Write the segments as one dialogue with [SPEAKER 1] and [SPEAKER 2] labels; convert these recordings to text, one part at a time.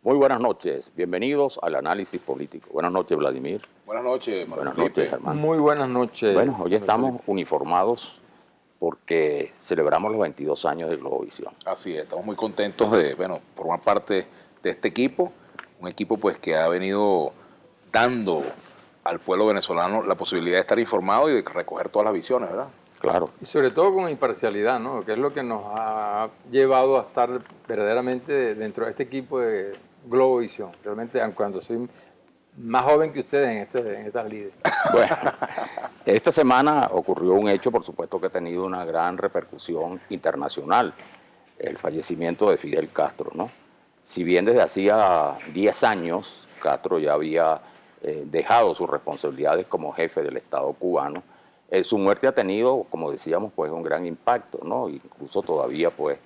[SPEAKER 1] Muy buenas noches, bienvenidos al análisis político. Buenas noches, Vladimir.
[SPEAKER 2] Buenas noches,
[SPEAKER 1] Buenas noches, Germán.
[SPEAKER 3] Muy buenas noches.
[SPEAKER 1] Bueno, hoy estamos uniformados porque celebramos los 22 años de Globovisión.
[SPEAKER 2] Así es, estamos muy contentos de, formar parte de este equipo, un equipo pues que ha venido dando al pueblo venezolano la posibilidad de estar informado y de recoger todas las visiones, ¿verdad?
[SPEAKER 1] Claro.
[SPEAKER 3] Y sobre todo con imparcialidad, ¿no? Que es lo que nos ha llevado a estar verdaderamente dentro de este equipo de Globovisión. Realmente, aun cuando soy más joven que ustedes en estas líderes.
[SPEAKER 1] Bueno, esta semana ocurrió un hecho, por supuesto, que ha tenido una gran repercusión internacional, el fallecimiento de Fidel Castro, ¿no? Si bien desde hacía 10 años Castro ya había dejado sus responsabilidades como jefe del Estado cubano, su muerte ha tenido, como decíamos, pues un gran impacto, ¿no? Incluso todavía, pues,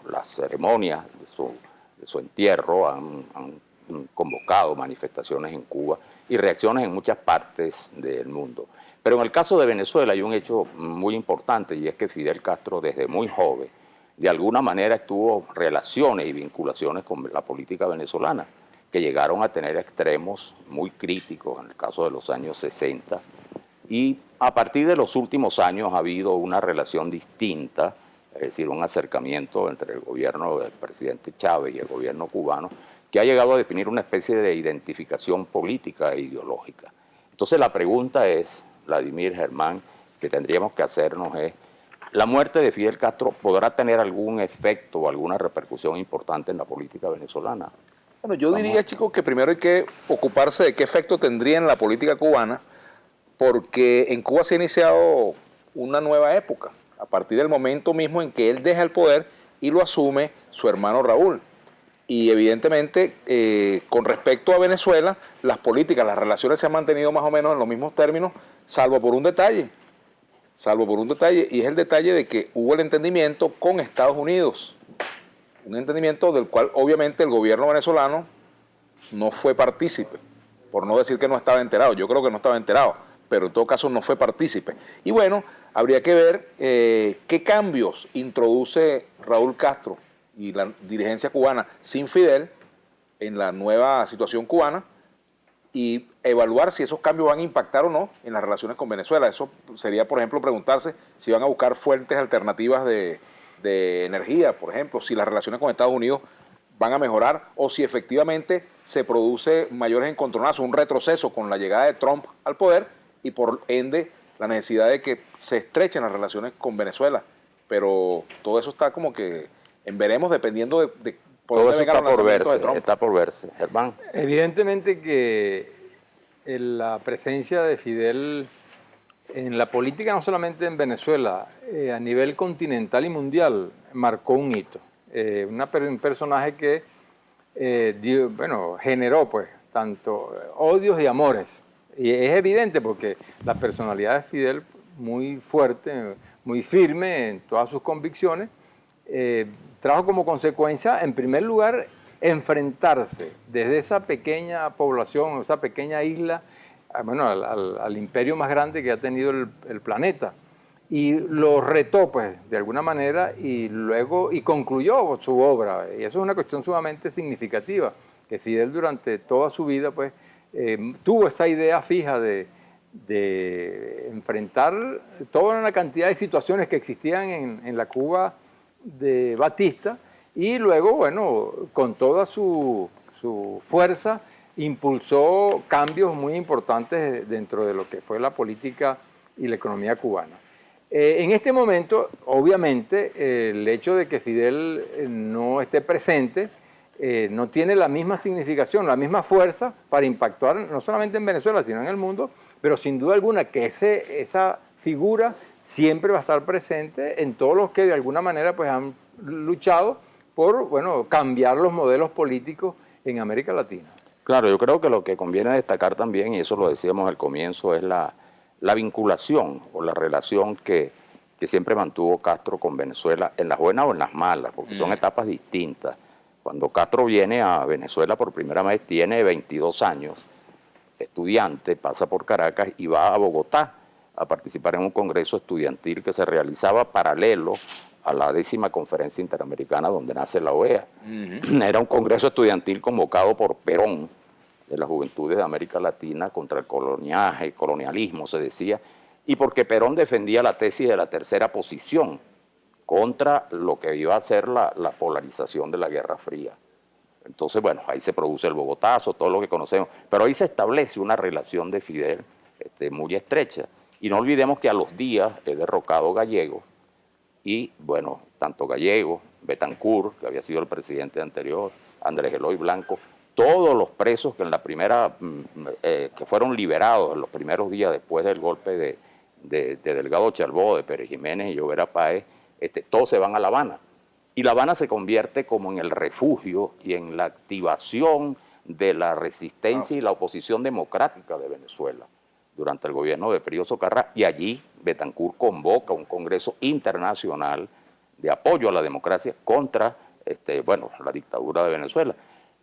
[SPEAKER 1] las ceremonias de su entierro han convocado manifestaciones en Cuba y reacciones en muchas partes del mundo. Pero en el caso de Venezuela hay un hecho muy importante, y es que Fidel Castro desde muy joven de alguna manera tuvo relaciones y vinculaciones con la política venezolana, que llegaron a tener extremos muy críticos en el caso de los años 60, y a partir de los últimos años ha habido una relación distinta, es decir, un acercamiento entre el gobierno del presidente Chávez y el gobierno cubano, que ha llegado a definir una especie de identificación política e ideológica. Entonces la pregunta es, Vladimir, Germán, que tendríamos que hacernos es, ¿la muerte de Fidel Castro podrá tener algún efecto o alguna repercusión importante en la política venezolana?
[SPEAKER 2] Bueno, yo diría, chicos, que primero hay que ocuparse de qué efecto tendría en la política cubana, porque en Cuba se ha iniciado una nueva época, a partir del momento mismo en que él deja el poder y lo asume su hermano Raúl. Y evidentemente, con respecto a Venezuela, las políticas, las relaciones se han mantenido más o menos en los mismos términos, salvo por un detalle, y es el detalle de que hubo el entendimiento con Estados Unidos, un entendimiento del cual obviamente el gobierno venezolano no fue partícipe, por no decir que no estaba enterado. Yo creo que no estaba enterado, pero en todo caso no fue partícipe. Y bueno, habría que ver qué cambios introduce Raúl Castro y la dirigencia cubana sin Fidel en la nueva situación cubana y evaluar si esos cambios van a impactar o no en las relaciones con Venezuela. Eso sería, por ejemplo, preguntarse si van a buscar fuentes alternativas de energía, por ejemplo, si las relaciones con Estados Unidos van a mejorar o si efectivamente se produce mayores encontronazos, un retroceso con la llegada de Trump al poder y por ende la necesidad de que se estrechen las relaciones con Venezuela. Pero todo eso está como que en veremos dependiendo de por
[SPEAKER 1] todo
[SPEAKER 2] dónde
[SPEAKER 1] eso
[SPEAKER 2] vengan los lanzamientos de Trump.
[SPEAKER 1] está por verse. Germán.
[SPEAKER 3] Evidentemente que la presencia de Fidel en la política, no solamente en Venezuela, a nivel continental y mundial, marcó un hito. Un personaje que generó pues tanto odios y amores. Y es evidente porque la personalidad de Fidel, muy fuerte, muy firme en todas sus convicciones, trajo como consecuencia, en primer lugar, enfrentarse desde esa pequeña población, esa pequeña isla, al imperio más grande que ha tenido el planeta. Y lo retó, pues, de alguna manera, y luego concluyó su obra. Y eso es una cuestión sumamente significativa, que Fidel durante toda su vida, pues, tuvo esa idea fija de enfrentar toda una cantidad de situaciones que existían en la Cuba de Batista, y luego, bueno, con toda su fuerza, impulsó cambios muy importantes dentro de lo que fue la política y la economía cubana. En este momento, obviamente, el hecho de que Fidel no esté presente no tiene la misma significación, la misma fuerza para impactar no solamente en Venezuela, sino en el mundo, pero sin duda alguna que esa figura siempre va a estar presente en todos los que de alguna manera pues, han luchado por cambiar los modelos políticos en América Latina.
[SPEAKER 1] Claro, yo creo que lo que conviene destacar también, y eso lo decíamos al comienzo, es la vinculación o la relación que siempre mantuvo Castro con Venezuela, en las buenas o en las malas, porque son etapas distintas. Cuando Castro viene a Venezuela por primera vez, tiene 22 años, estudiante, pasa por Caracas y va a Bogotá a participar en un congreso estudiantil que se realizaba paralelo a la 10ª Conferencia Interamericana donde nace la OEA. Era un congreso estudiantil convocado por Perón, de las Juventudes de América Latina, contra el colonialismo, se decía, y porque Perón defendía la tesis de la tercera posición contra lo que iba a ser la polarización de la Guerra Fría. Entonces, bueno, ahí se produce el Bogotazo, todo lo que conocemos, pero ahí se establece una relación de Fidel muy estrecha. Y no olvidemos que a los días es derrocado Gallego, y bueno, tanto Gallego, Betancourt, que había sido el presidente anterior, Andrés Eloy Blanco, todos los presos que en la primera, que fueron liberados en los primeros días después del golpe de Delgado Charbó, de Pérez Jiménez y Llovera Páez, todos se van a La Habana. Y La Habana se convierte como en el refugio y en la activación de la resistencia y la oposición democrática de Venezuela durante el gobierno de Pío Socarrás, y allí Betancourt convoca un congreso internacional de apoyo a la democracia contra la dictadura de Venezuela.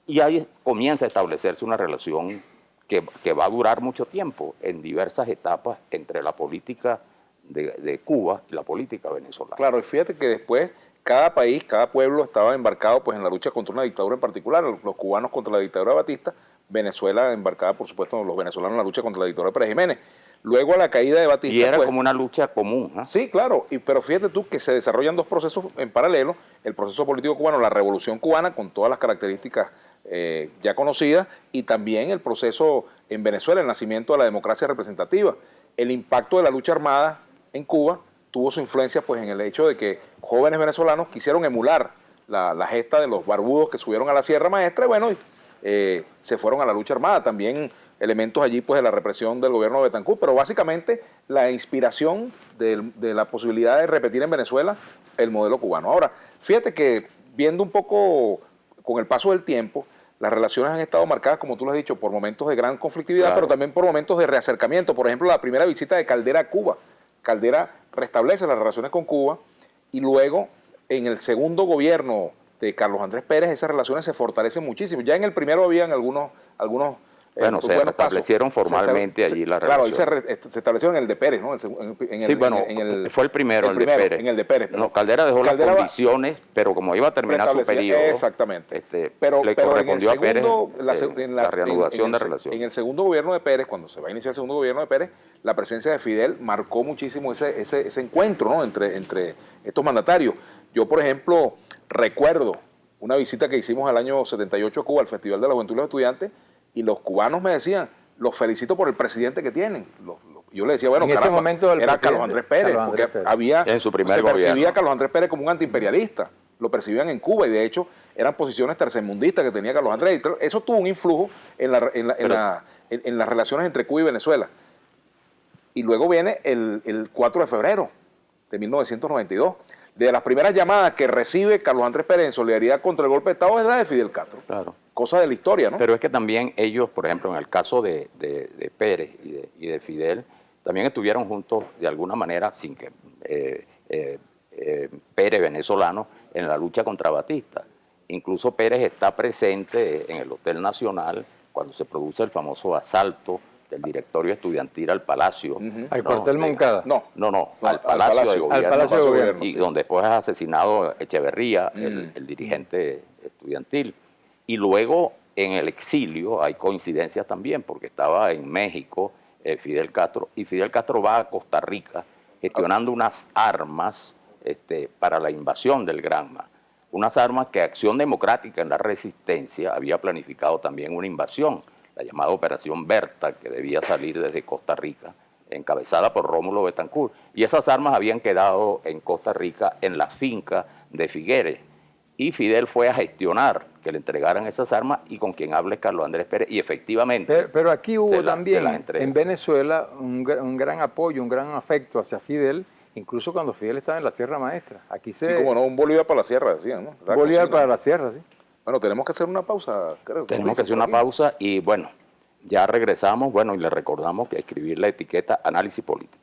[SPEAKER 1] Y ahí comienza a establecerse una relación que va a durar mucho tiempo en diversas etapas entre la política de Cuba y la política venezolana.
[SPEAKER 2] Claro, y fíjate que después cada país, cada pueblo estaba embarcado pues en la lucha contra una dictadura en particular, los cubanos contra la dictadura de Batista, Venezuela embarcada, por supuesto, los venezolanos en la lucha contra la dictadura de Pérez Jiménez. Luego a la caída de Batista...
[SPEAKER 1] Y era pues como una lucha común, ¿no?
[SPEAKER 2] Sí, claro, pero fíjate tú que se desarrollan dos procesos en paralelo, el proceso político cubano, la revolución cubana, con todas las características ya conocidas, y también el proceso en Venezuela, el nacimiento de la democracia representativa. El impacto de la lucha armada en Cuba tuvo su influencia pues en el hecho de que jóvenes venezolanos quisieron emular la gesta de los barbudos que subieron a la Sierra Maestra, y bueno, se fueron a la lucha armada. También elementos allí pues de la represión del gobierno de Betancourt, pero básicamente la inspiración de la posibilidad de repetir en Venezuela el modelo cubano. Ahora, fíjate que viendo un poco con el paso del tiempo, las relaciones han estado marcadas, como tú lo has dicho, por momentos de gran conflictividad, claro, pero también por momentos de reacercamiento. Por ejemplo, la primera visita de Caldera a Cuba. Caldera restablece las relaciones con Cuba, y luego en el segundo gobierno de Carlos Andrés Pérez esas relaciones se fortalecen muchísimo. Ya en el primero habían algunos
[SPEAKER 1] bueno, se restablecieron formalmente allí las relaciones.
[SPEAKER 2] Claro, ahí se estableció en el de Pérez, ¿no?
[SPEAKER 1] Fue el primero, el de Pérez.
[SPEAKER 2] En el de Pérez.
[SPEAKER 1] No, Caldera dejó las condiciones, pero como iba a terminar su periodo,
[SPEAKER 2] exactamente.
[SPEAKER 1] Le correspondió a Pérez la reanudación de relaciones.
[SPEAKER 2] En el segundo gobierno de Pérez, cuando se va a iniciar el segundo gobierno de Pérez, la presencia de Fidel marcó muchísimo ese encuentro, ¿no? entre estos mandatarios. Yo, por ejemplo, recuerdo una visita que hicimos al año 78 a Cuba, al Festival de la Juventud y los Estudiantes, y los cubanos me decían, los felicito por el presidente que tienen. Yo le decía, bueno,
[SPEAKER 3] en ese momento
[SPEAKER 2] era Carlos Andrés Pérez, porque
[SPEAKER 1] en su primer
[SPEAKER 2] se
[SPEAKER 1] gobierno
[SPEAKER 2] percibía a Carlos Andrés Pérez como un antiimperialista, lo percibían en Cuba, y de hecho eran posiciones tercermundistas que tenía Carlos Andrés. Eso tuvo un influjo en las relaciones entre Cuba y Venezuela. Y luego viene el 4 de febrero de 1992. De las primeras llamadas que recibe Carlos Andrés Pérez en solidaridad contra el golpe de Estado es la de Fidel Castro. Claro. Cosa de la historia, ¿no?
[SPEAKER 1] Pero es que también ellos, por ejemplo, en el caso de Pérez y de Fidel, también estuvieron juntos de alguna manera, sin que Pérez, venezolano, en la lucha contra Batista. Incluso Pérez está presente en el Hotel Nacional cuando se produce el famoso asalto del directorio estudiantil al Palacio.
[SPEAKER 3] ¿Al cuartel Moncada?
[SPEAKER 1] No, al Palacio de Gobierno.
[SPEAKER 3] Al Palacio de Gobierno.
[SPEAKER 1] Y donde después es asesinado Echeverría, el dirigente estudiantil. Y luego en el exilio hay coincidencias también, porque estaba en México Fidel Castro, y Fidel Castro va a Costa Rica gestionando unas armas para la invasión del Granma. Unas armas que Acción Democrática en la Resistencia había planificado también una invasión, la llamada Operación Berta, que debía salir desde Costa Rica, encabezada por Rómulo Betancourt. Y esas armas habían quedado en Costa Rica en la finca de Figueres. Y Fidel fue a gestionar que le entregaran esas armas, y con quien habla es Carlos Andrés Pérez, y efectivamente...
[SPEAKER 3] Pero aquí hubo también en Venezuela un gran apoyo, un gran afecto hacia Fidel, incluso cuando Fidel estaba en la Sierra Maestra. Aquí
[SPEAKER 2] sí, como no, un Bolívar para la Sierra, decían, ¿no?
[SPEAKER 3] Bolívar para la Sierra, sí.
[SPEAKER 2] Bueno, tenemos que hacer una pausa, creo.
[SPEAKER 1] Tenemos que hacer una pausa y, bueno, ya regresamos, bueno, y le recordamos que escribir la etiqueta Análisis Político.